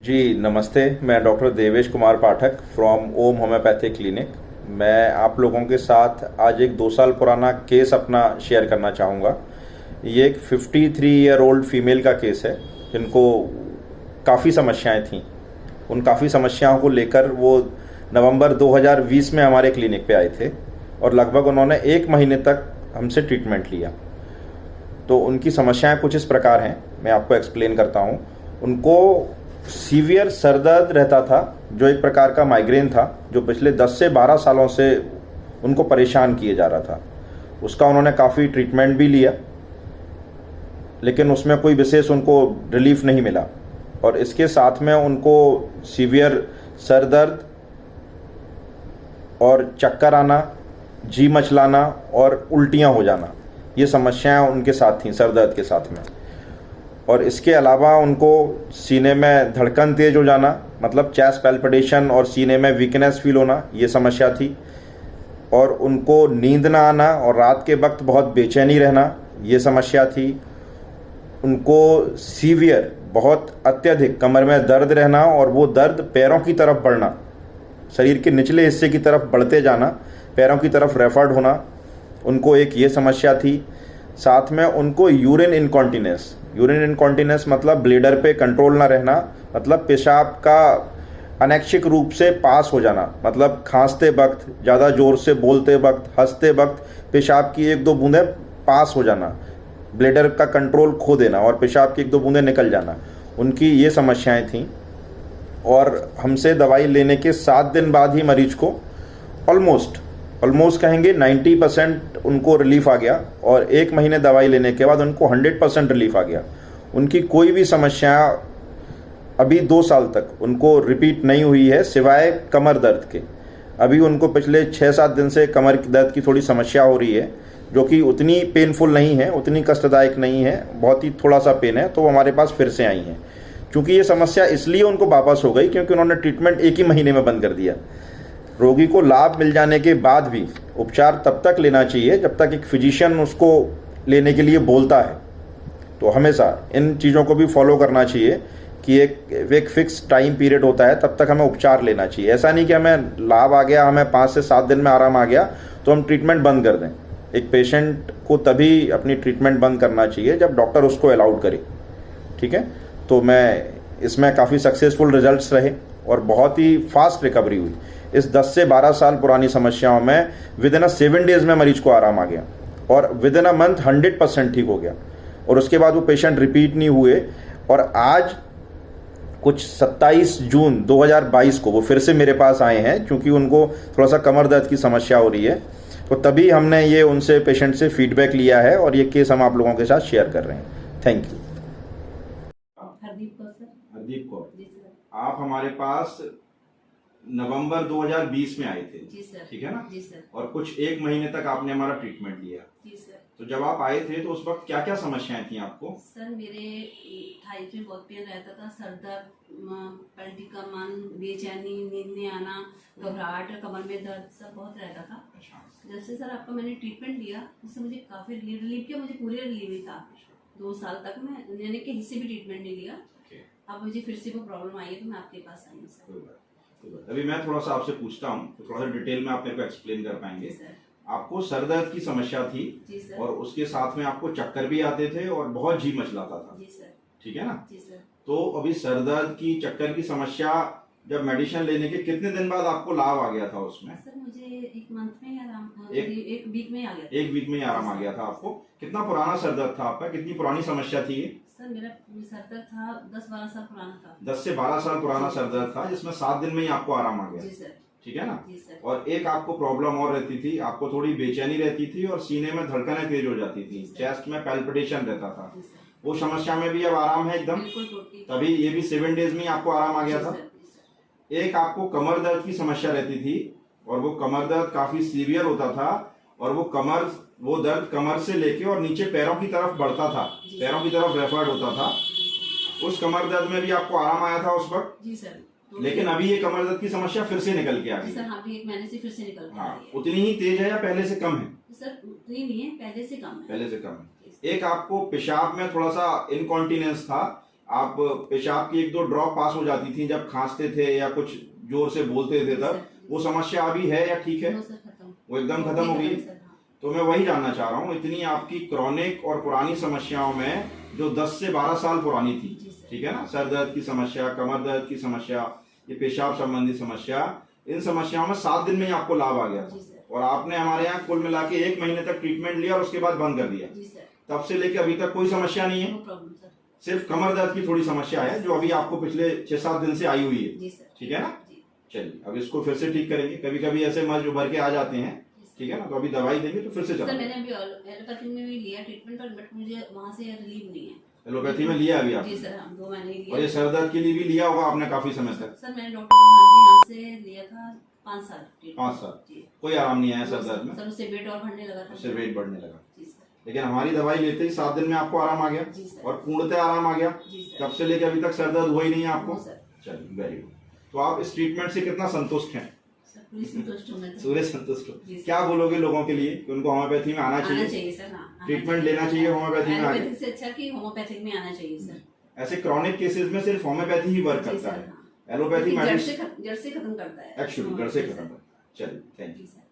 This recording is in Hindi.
जी नमस्ते। मैं doctor Devesh Kumar Pathak from Om homeopathic clinic. मैं आप लोगों के साथ आज एक 2 साल पुराना केस अपना शेयर करना चाहूँगा। ये एक 53 ईयर ओल्ड फीमेल का केस है जिनको काफ़ी समस्याएं थीं। उन काफ़ी समस्याओं को लेकर वो नवंबर 2020 में हमारे क्लिनिक पे आए थे और लगभग उन्होंने 1 महीने तक हमसे ट्रीटमेंट लिया। तो उनकी समस्याएं कुछ इस प्रकार हैं, मैं आपको एक्सप्लेन करता हूँ। उनको सीवियर सर दर्द रहता था जो एक प्रकार का माइग्रेन था, जो पिछले 10 से 12 सालों से उनको परेशान किए जा रहा था। उसका उन्होंने काफ़ी ट्रीटमेंट भी लिया लेकिन उसमें कोई विशेष उनको रिलीफ नहीं मिला। और इसके साथ में उनको सीवियर सर दर्द और चक्कर आना, जी मचलाना और उल्टियाँ हो जाना, ये समस्याएं उनके साथ थीं सर दर्द के साथ में। और इसके अलावा उनको सीने में धड़कन तेज हो जाना, मतलब चेस्ट पैल्पिटेशन, और सीने में वीकनेस फील होना, ये समस्या थी। और उनको नींद ना आना और रात के वक्त बहुत बेचैनी रहना, ये समस्या थी। उनको सीवियर, बहुत अत्यधिक कमर में दर्द रहना और वो दर्द पैरों की तरफ बढ़ना, शरीर के निचले हिस्से की तरफ बढ़ते जाना, पैरों की तरफ रेफर्ड होना, उनको एक ये समस्या थी। साथ में उनको यूरिन इनकॉन्टिनेंस मतलब ब्लेडर पे कंट्रोल ना रहना, मतलब पेशाब का अनैच्छिक रूप से पास हो जाना, मतलब खांसते वक्त, ज़्यादा ज़ोर से बोलते वक्त, हंसते वक्त पेशाब की 1-2 बूंदें पास हो जाना, ब्लेडर का कंट्रोल खो देना और पेशाब की 1-2 बूंदें निकल जाना, उनकी ये समस्याएं थीं। और हमसे दवाई लेने के 7 दिन बाद ही मरीज को ऑलमोस्ट कहेंगे 90% उनको रिलीफ आ गया और 1 महीने दवाई लेने के बाद उनको 100% रिलीफ आ गया। उनकी कोई भी समस्या अभी 2 साल तक उनको रिपीट नहीं हुई है सिवाय कमर दर्द के। अभी उनको पिछले 6-7 दिन से कमर दर्द की थोड़ी समस्या हो रही है, जो कि उतनी पेनफुल नहीं है, उतनी कष्टदायक नहीं है, बहुत ही थोड़ा सा पेन है। तो वो हमारे पास फिर से आई हैं। क्योंकि ये समस्या इसलिए उनको वापस हो गई क्योंकि उन्होंने ट्रीटमेंट 1 ही महीने में बंद कर दिया। रोगी को लाभ मिल जाने के बाद भी उपचार तब तक लेना चाहिए जब तक एक फिजिशियन उसको लेने के लिए बोलता है। तो हमेशा इन चीज़ों को भी फॉलो करना चाहिए कि एक फिक्स टाइम पीरियड होता है, तब तक हमें उपचार लेना चाहिए। ऐसा नहीं कि हमें लाभ आ गया, हमें 5 से 7 दिन में आराम आ गया तो हम ट्रीटमेंट बंद कर दें। एक पेशेंट को तभी अपनी ट्रीटमेंट बंद करना चाहिए जब डॉक्टर उसको अलाउड करे। ठीक है, तो मैं इसमें काफ़ी सक्सेसफुल रिजल्ट्स रहे और बहुत ही फास्ट रिकवरी हुई। इस 10 से 12 साल पुरानी समस्याओं में विद इन 7 डेज में मरीज को आराम आ गया और विद इन मंथ 100% ठीक हो गया। और उसके बाद वो पेशेंट रिपीट नहीं हुए। और आज कुछ 27 जून 2022 को वो फिर से मेरे पास आए हैं क्योंकि उनको थोड़ा सा कमर दर्द की समस्या हो रही है। तो तभी हमने ये उनसे पेशेंट से फीडबैक लिया है और ये केस हम आप लोगों के साथ शेयर कर रहे हैं। Thank you. Hardeep Kaur ji sir. आप हमारे पास नवंबर 2020 में आए थे। जी सर। ठीक है ना? जी सर। और कुछ 1 महीने तक आपने हमारा ट्रीटमेंट लिया। जी सर। तो जब आप आए थे तो उस वक्त क्या क्या समस्याएं थी आपको? सर मेरे थाइस में बहुत पेन रहता था, सर दर्द, पलटी का मन, बेचैनी, नींद नहीं आना, घबराहट, कमर में दर्द सब बहुत रहता था। अच्छा। जैसे सर आपका मैंने ट्रीटमेंट लिया उससे मुझे काफ़ी रिलीफ किया, मुझे पूरे रिलीफ ही था। 2 साल तक मैं यानी कि हिस्से भी ट्रीटमेंट नहीं लिया। अब मुझे फिर से वो प्रॉब्लम आई है तो मैं आपके पास आई हूँ सर। अभी मैं थोड़ा सा आपसे पूछता हूँ तो थोड़ा सा डिटेल में आप मेरे को एक्सप्लेन कर पाएंगे। सर। आपको सर दर्द की समस्या थी। जी सर। और उसके साथ में आपको चक्कर भी आते थे और बहुत जी मचलाता था। जी सर। ठीक है ना? जी सर। तो अभी सर दर्द की, चक्कर की समस्या जब मेडिसिन लेने के कितने दिन बाद आपको लाभ आ गया था उसमें? सर मुझे 1 मंथ में आराम, एक वीक में आ गया। 1 वीक में ही आराम आ गया था आपको। कितना पुराना सर दर्द था आपका? कितनी पुरानी समस्या थी ये? सर मेरा सर दर्द था 10-12 साल पुराना था। 10 से 12 साल पुराना सर दर्द था जिसमें 7 दिन में ही आपको आराम आ गया। जी सर। ठीक है ना? जी सर। और एक आपको प्रॉब्लम और रहती थी, आपको थोड़ी बेचैनी रहती थी और सीने में धड़कनें तेज हो जाती थी, चेस्ट में पैल्पिटेशन रहता था। वो समस्या में भी अब आराम है एकदम? तभी ये भी 7 डेज में आपको आराम आ गया था। एक आपको कमर दर्द की समस्या रहती थी और वो कमर दर्द काफी सीवियर होता था और वो दर्द कमर से लेके और नीचे पैरों की तरफ बढ़ता था, पैरों की तरफ रेफर्ड होता था। उस कमर दर्द में भी आपको आराम आया था उस वक्त? जी सर। लेकिन अभी ये कमर दर्द की समस्या फिर से निकल के आ गई। सर हाँ, भी 1 महीने से फिर से निकल के आ रही है। उतनी ही तेज है या पहले से कम है? सर उतनी नहीं है, पहले से कम है। पहले से कम है। एक आपको पेशाब में थोड़ा सा इनकॉन्टिनेंस था, आप पेशाब की 1-2 ड्रॉप पास हो जाती थी जब खांसते थे या कुछ जोर से बोलते थे तब, वो समस्या अभी है या ठीक है? नो सर, खत्म। वो एकदम खत्म हो गई है? सर, हाँ। तो मैं वही जानना चाह रहा हूँ, इतनी आपकी क्रॉनिक और पुरानी समस्याओं में जो 10 से 12 साल पुरानी थी, जी सर। ठीक है ना, सर दर्द की समस्या, कमर दर्द की समस्या, ये पेशाब संबंधी समस्या, इन समस्याओं में 7 दिन में ही आपको लाभ आ गया जी सर। और आपने हमारे यहाँ कुल मिला के 1 महीने तक ट्रीटमेंट लिया और उसके बाद बंद कर दिया। जी सर। तब से लेकर अभी तक कोई समस्या नहीं है? No problem sir. सिर्फ कमर दर्द की थोड़ी समस्या है जो अभी आपको पिछले 6-7 दिन से आई हुई है। जी सर। ठीक है ना? जी। चलिए, अब इसको फिर से ठीक करेंगे। कभी कभी ऐसे मर्ज उभर के आ जाते हैं, ठीक है ना, तो अभी दवाई देंगे तो फिर से सर चलेगा। मैंने अभी एलोपैथी में भी लिया ट्रीटमेंट, बट मुझे वहाँ से रिलीव नहीं है। एलोपैथी में लिया अभी जी आपने? सर, हाँ 2 महीने लिया। और ये सर दर्द के लिए भी लिया होगा आपने काफी समय तक? सर मैंने डॉक्टर प्रधान के यहाँ से लिया था 5 साल। 5 साल? जी। कोई आराम नहीं आया सर दर्द में? सर उससे वेट और बढ़ने लगा था। उससे वेट बढ़ने लगा, जी सर। लेकिन हमारी दवाई लेते ही 7 दिन में आपको आराम आ गया जी सर। और पूर्णतः आराम आ गया। जी सर। तब से लेकर अभी तक सर दर्द हुआ ही नहीं है आपको? No sir. चलिए, वेरी गुड। तो आप इस ट्रीटमेंट से कितना संतुष्ट हैं? सर पूरी संतुष्ट हूँ मैं तो। सूर्य संतुष्ट हो? जी सर। क्या बोलोगे लोगों के लिए कि उनको होम्योपैथी में आना आना चाहिए? चाहिए सर, हाँ आना ट्रीटमेंट लेना चाहिए होम्योपैथी में आगे? एलोपैथी से अच्छा कि होम्योपैथिक में आना चाहिए सर। ऐसे क्रॉनिक केसेस में सिर्फ होम्योपैथी ही वर्क जी करता सर, है, हाँ। एलोपैथी जड़ मेडिसिन से खत्म करता है एक्चुअली जड़ से खत्म करता है। चलिए, थैंक यू। Ji sir.